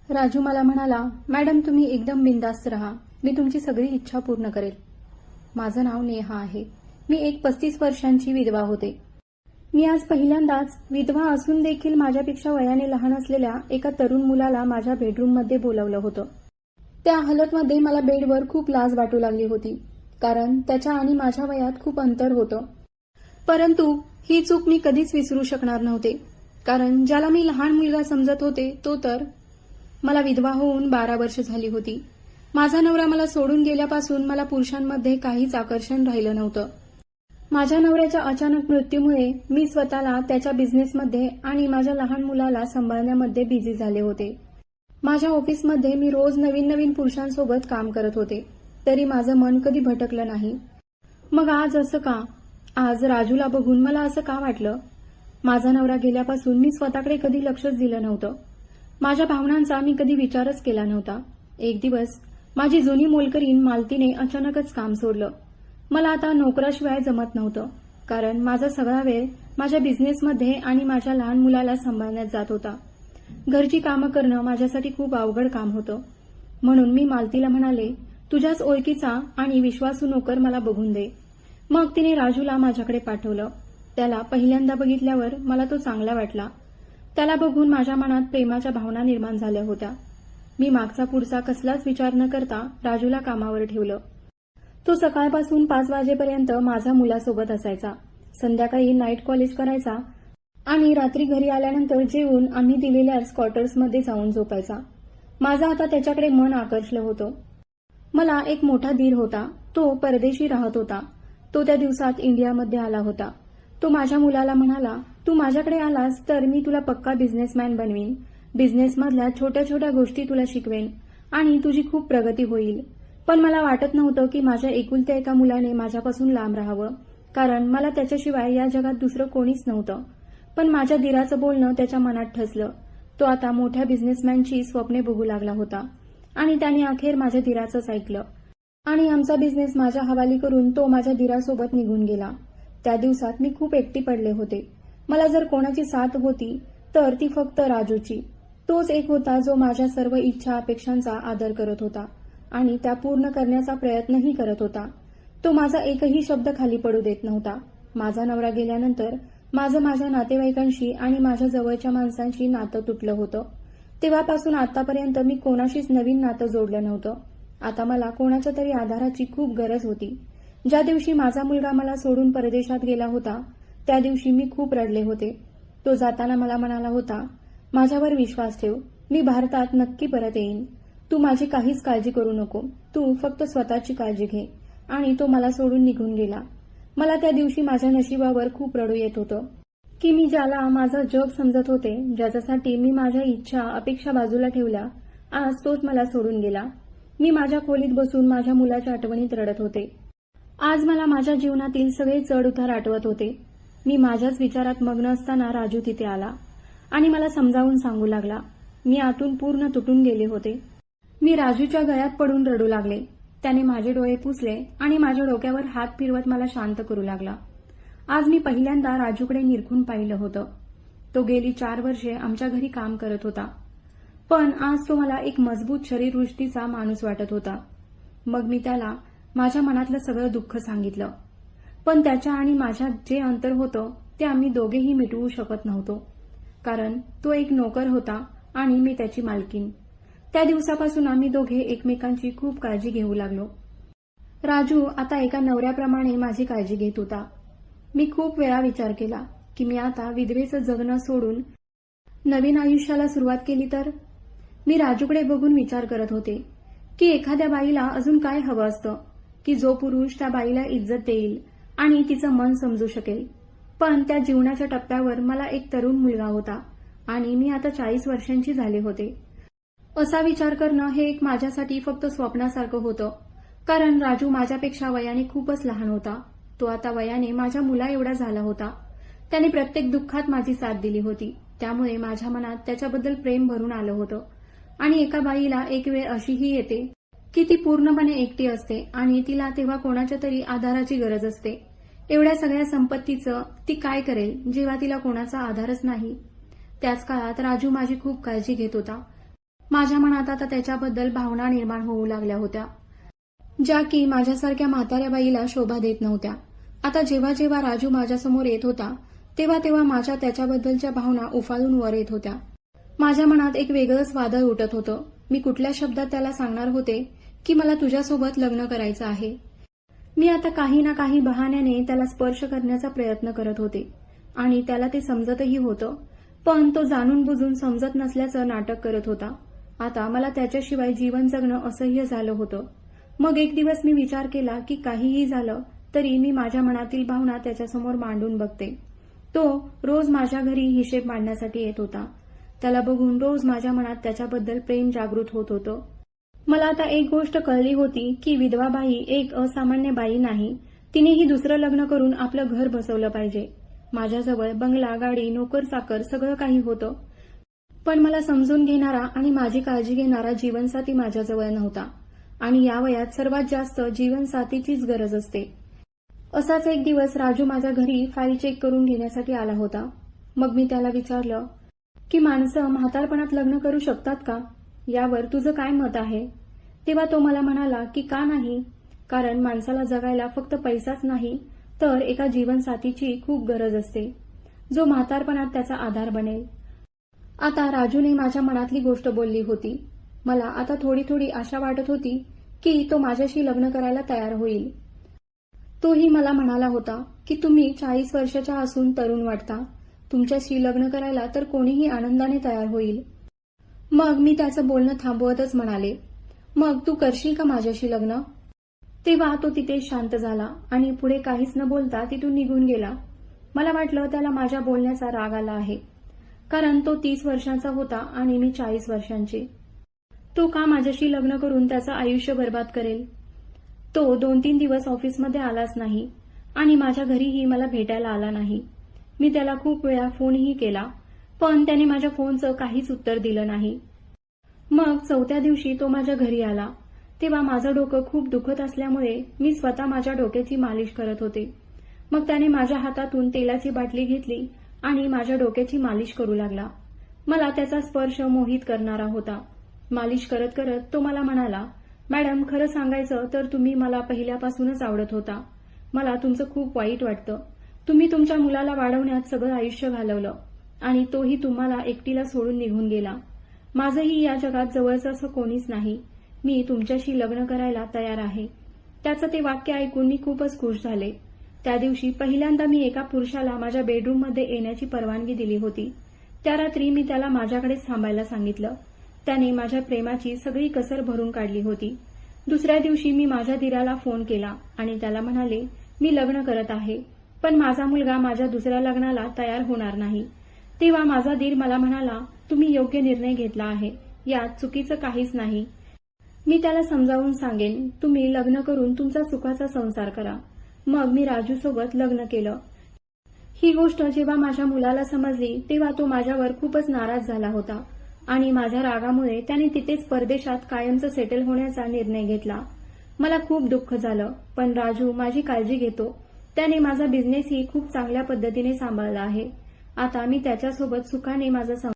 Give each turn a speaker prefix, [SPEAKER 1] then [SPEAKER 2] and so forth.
[SPEAKER 1] राजू मला म्हणाला, मॅडम तुम्ही एकदम बिंदास्त राहा, मी तुमची सगळी इच्छा पूर्ण करेल. माझं नाव नेहा आहे. मी एक 35 वर्षांची विधवा होते. मी आज पहिल्यांदाच विधवा असून देखील माझ्यापेक्षा वयाने लहान असलेल्या एका तरुण मुलाला माझ्या बेडरूममध्ये बोलावलं होतं. त्या हालतमध्ये मला बेडवर खूप लाज वाटू लागली होती, कारण त्याच्या आणि माझ्या वयात खूप अंतर होतं. परंतु ही चूक मी कधीच विसरू शकणार नव्हते, कारण ज्याला मी लहान मुलगा समजत होते तो तर मला विधवा होऊन 12 वर्ष झाली होती. माझा नवरा मला सोडून गेल्यापासून मला पुरुषांमध्ये काहीच आकर्षण राहिलं नव्हतं. माझ्या नवऱ्याच्या अचानक मृत्यूमुळे मी स्वतःला त्याच्या बिझनेसमध्ये आणि माझ्या लहान मुलाला सांभाळण्यामध्ये बिझी झाले होते. माझ्या ऑफिसमध्ये मी रोज नवीन नवीन पुरुषांसोबत काम करत होते, तरी माझं मन कधी भटकलं नाही. मग आज असं का? आज राजूला बघून मला असं का वाटलं? माझा नवरा गेल्यापासून मी स्वतःकडे कधी लक्षच दिलं नव्हतं. माझ्या भावनांचा मी कधी विचारच केला नव्हता. एक दिवस माझी जुनी मोलकरीण मालतीने अचानकच काम सोडलं. मला आता नोकराशिवाय जमत नव्हतं, कारण माझा सगळा वेळ माझ्या बिझनेसमध्ये आणि माझ्या लहान मुलाला सांभाळण्यात जात होता. घरची कामं करणं माझ्यासाठी खूप अवघड काम होतं. म्हणून मी मालतीला म्हणाले, तुझ्याच ओळखीचा आणि विश्वासू नोकर मला बघून दे. मग तिने राजूला माझ्याकडे पाठवलं. त्याला पहिल्यांदा बघितल्यावर मला तो चांगला वाटला. त्याला बघून माझ्या मनात प्रेमाच्या भावना निर्माण झाल्या होत्या. मी मागचा पुढचा कसलाच विचार न करता राजूला कामावर ठेवलं. तो सकाळपासून 5 वाजेपर्यंत माझ्या मुलासोबत असायचा. संध्याकाळी नाईट कॉलेज करायचा आणि रात्री घरी आल्यानंतर जेवून आम्ही दिलेल्या क्वार्टर्समध्ये जाऊन झोपायचा. माझं आता त्याच्याकडे मन आकर्षलं होतं. मला एक मोठा दीर होता. तो परदेशी राहत होता. तो त्या दिवसात इंडियामध्ये आला होता. तो माझ्या मुलाला म्हणाला, तू माझ्याकडे आलास तर मी तुला पक्का बिझनेसमॅन बनवीन. बिझनेसमधल्या छोट्या छोट्या गोष्टी तुला शिकवेन आणि तुझी खूप प्रगती होईल. पण मला वाटत नव्हतं की माझ्या एकुलत्या एका मुलाने माझ्यापासून लांब राहावं, कारण मला त्याच्याशिवाय या जगात दुसरं कोणीच नव्हतं. पण माझ्या दीराचं बोलणं त्याच्या मनात ठसलं. तो आता मोठ्या बिझनेसमॅनची स्वप्ने बघू लागला होता आणि त्याने अखेर माझ्या दीराचंच ऐकलं आणि आमचा बिझनेस माझ्या हवाली करून तो माझ्या दीरासोबत निघून गेला. त्या दिवसात मी खूप एकटी पडले होते. मला जर कोणाची साथ होती तर ती फक्त राजूची. तोच एक होता जो माझ्या सर्व इच्छा अपेक्षांचा आदर करत होता आणि त्या पूर्ण करण्याचा प्रयत्नही करत होता. तो माझा एकही शब्द खाली पडू देत नव्हता. माझा नवरा गेल्यानंतर माझं माझ्या नातेवाईकांशी आणि माझ्या जवळच्या माणसांशी नातं तुटलं होतं. तेव्हापासून आतापर्यंत मी कोणाशीच नवीन नातं जोडलं नव्हतं. आता मला कोणाच्या तरी आधाराची खूप गरज होती. ज्या दिवशी माझा मुलगा मला सोडून परदेशात गेला होता त्या दिवशी मी खूप रडले होते. तो जाताना मला म्हणाला होता, माझ्यावर विश्वास ठेव, मी भारतात नक्की परत येईन. तू माझी काहीच काळजी करू नको, तू फक्त स्वतःची काळजी घे. आणि तो मला सोडून निघून गेला. मला त्या दिवशी माझ्या नशिबावर खूप रडू येत होतं की मी ज्याला माझं जग समजत होते, ज्याच्यासाठी मी माझ्या इच्छा अपेक्षा बाजूला ठेवल्या, आज तोच मला सोडून गेला. मी माझ्या खोलीत बसून माझ्या मुलाच्या आठवणीत रडत होते. आज मला माझ्या जीवनातील सगळे चढ उतार आठवत होते. मी माझ्याच विचारात मग्न असताना राजू तिथे आला आणि मला समजावून सांगू लागला. मी आतून पूर्ण तुटून गेले होते. मी राजूच्या गळ्यात पडून रडू लागले. त्याने माझे डोळे पुसले आणि माझ्या डोक्यावर हात फिरवत मला शांत करू लागला. आज मी पहिल्यांदा राजूकडे निरखून पाहिलं होतं. तो गेली 4 वर्षे आमच्या घरी काम करत होता, पण आज तो मला एक मजबूत शरीरवृष्टीचा माणूस वाटत होता. मग मी त्याला माझ्या मनातलं सगळं दुःख सांगितलं, पण त्याच्या आणि माझ्यात जे अंतर होतं ते आम्ही दोघेही मिटवू शकत नव्हतो, कारण तो एक नोकर होता आणि मी त्याची मालकीण. त्या दिवसापासून आम्ही दोघे एकमेकांची खूप काळजी घेऊ लागलो. राजू आता एका नवऱ्याप्रमाणे माझी काळजी घेत होता. मी खूप वेळा विचार केला की मी आता विधवेचं जगणं सोडून नवीन आयुष्याला सुरुवात केली तर. मी राजूकडे बघून विचार करत होते की एखाद्या बाईला अजून काय हवं असतं की जो पुरुष त्या बाईला इज्जत देईल आणि तिचं मन समजू शकेल. पण त्या जीवनाच्या टप्प्यावर मला एक तरुण मुलगा होता आणि मी आता 40 वर्षांची झाले होते. असा विचार करणं हे एक माझ्यासाठी फक्त स्वप्नासारखं होतं, कारण राजू माझ्यापेक्षा वयाने खूपच लहान होता. तो आता वयाने माझ्या मुला एवढा झाला होता. त्याने प्रत्येक दुःखात माझी साथ दिली होती, त्यामुळे माझ्या मनात त्याच्याबद्दल प्रेम भरून आलं होतं. आणि एका बाईला एक वेळ अशीही येते की ती पूर्णपणे एकटी असते आणि तिला तेव्हा कोणाच्या तरी आधाराची गरज असते. एवढ्या सगळ्या संपत्तीचं ती काय करेल जेव्हा तिला कोणाचा आधारच नाही. त्याच काळात राजू माझी खूप काळजी घेत होता. माझ्या मनात आता त्याच्याबद्दल भावना निर्माण होऊ लागल्या होत्या, ज्या की माझ्यासारख्या म्हाताऱ्या बाईला शोभा देत नव्हत्या. आता जेव्हा जेव्हा राजू माझ्यासमोर येत होता तेव्हा तेव्हा माझ्या त्याच्याबद्दलच्या भावना उफाळून वर येत होत्या. माझ्या मनात एक वेगळंच वादळ उठत होतं. मी कुठल्या शब्दात त्याला सांगणार होते की मला तुझ्यासोबत लग्न करायचं आहे. मी आता काही ना काही बहाण्याने त्याला स्पर्श करण्याचा प्रयत्न करत होते आणि त्याला ते समजतही होतं, पण तो जाणून बुजून समजत नसल्याचं नाटक करत होता. आता मला त्याच्याशिवाय जीवन जगणं असह्य झालं होतं. मग एक दिवस मी विचार केला की काहीही झालं तरी मी माझ्या मनातील भावना त्याच्यासमोर मांडून बघते. तो रोज माझ्या घरी हिशेब मांडण्यासाठी येत होता. त्याला बघून रोज माझ्या मनात त्याच्याबद्दल प्रेम जागृत होत होतं. मला आता एक गोष्ट कळली होती की विधवा बाई एक असामान्य बाई नाही. तिनेही दुसरं लग्न करून आपलं घर बसवलं पाहिजे. माझ्याजवळ बंगला, गाडी, नोकर चाकर सगळं काही होतं, पण मला समजून घेणारा आणि माझी काळजी घेणारा जीवनसाथी माझ्याजवळ नव्हता. आणि या वयात सर्वात जास्त जीवनसाथीचीच गरज असते. असाच एक दिवस राजू माझ्या घरी फाईल चेक करून घेण्यासाठी आला होता. मग मी त्याला विचारलं की माणसं म्हातारपणात लग्न करू शकतात का, यावर तुझं काय मत आहे. तेव्हा तो मला म्हणाला की का नाही, कारण माणसाला जगायला फक्त पैसाच नाही तर एका जीवनसाथीची खूप गरज असते, जो म्हातारपणात त्याचा आधार बनेल. आता राजूने माझ्या मनातली गोष्ट बोलली होती. मला आता थोडी थोडी आशा वाटत होती की तो माझ्याशी लग्न करायला तयार होईल. तोही मला म्हणाला होता की तुम्ही 40 वर्षाच्या असून तरुण वाटता, तुमच्याशी लग्न करायला तर कोणीही आनंदाने तयार होईल. मग मी त्याचं बोलणं थांबवतच म्हणाले, मग तू करशील का माझ्याशी लग्न. तेव्हा तो तिथे शांत झाला आणि पुढे काहीच न बोलता तिथून निघून गेला. मला वाटलं त्याला माझ्या बोलण्याचा राग आला आहे, कारण तो 30 वर्षांचा होता आणि मी 40 वर्षांची. तो का माझ्याशी लग्न करून त्याचं आयुष्य बर्बाद करेल. तो 2-3 दिवस ऑफिसमध्ये आलाच नाही आणि माझ्या घरीही मला भेटायला आला नाही. मी त्याला खूप वेळा फोनही केला, पण त्याने माझ्या फोनचं काहीच उत्तर दिलं नाही. मग 4थ्या दिवशी तो माझ्या घरी आला. तेव्हा माझं डोकं खूप दुखत असल्यामुळे मी स्वतः माझ्या डोक्याची मालिश करत होते. मग त्याने माझ्या हातातून तेलाची बाटली घेतली आणि माझ्या डोक्याची मालिश करू लागला. मला त्याचा स्पर्श मोहित करणारा होता. मालिश करत करत तो मला म्हणाला, मॅडम, खरं सांगायचं तर तुम्ही मला पहिल्यापासूनच आवडत होता. मला तुमचं खूप वाईट वाटतं. तुम्ही तुमच्या मुलाला वाढवण्यात सगळं आयुष्य घालवलं आणि तोही तुम्हाला एकटीला सोडून निघून गेला. माझंही या जगात जवळचं असं कोणीच नाही. मी तुमच्याशी लग्न करायला तयार आहे. त्याचं ते वाक्य ऐकून मी खूपच खुश झाले. त्या दिवशी पहिल्यांदा मी एका पुरुषाला माझ्या बेडरूममध्ये येण्याची परवानगी दिली होती. त्या रात्री मी त्याला माझ्याकडेच थांबायला सांगितलं. त्याने माझ्या प्रेमाची सगळी कसर भरून काढली होती. दुसऱ्या दिवशी मी माझ्या दिराला फोन केला आणि त्याला म्हणाले, मी लग्न करत आहे, पण माझा मुलगा माझ्या दुसऱ्या लग्नाला तयार होणार नाही. तेव्हा माझा दीर मला म्हणाला, तुम्ही योग्य निर्णय घेतला आहे, यात चुकीचं काहीच नाही. मी त्याला समजावून सांगेन, तुम्ही लग्न करून तुमचा सुखाचा संसार करा. मग मी राजूसोबत लग्न केलं. ही गोष्ट जेव्हा माझ्या मुलाला समजली तेव्हा तो माझ्यावर खूपच नाराज झाला होता आणि माझ्या रागामुळे त्याने तिथेच परदेशात कायमचं सेटल होण्याचा निर्णय घेतला. मला खूप दुःख झालं, पण राजू माझी काळजी घेतो. त्याने माझा बिझनेसही खूप चांगल्या पद्धतीने सांभाळला आहे. आता मी त्याच्यासोबत सुखाने माझा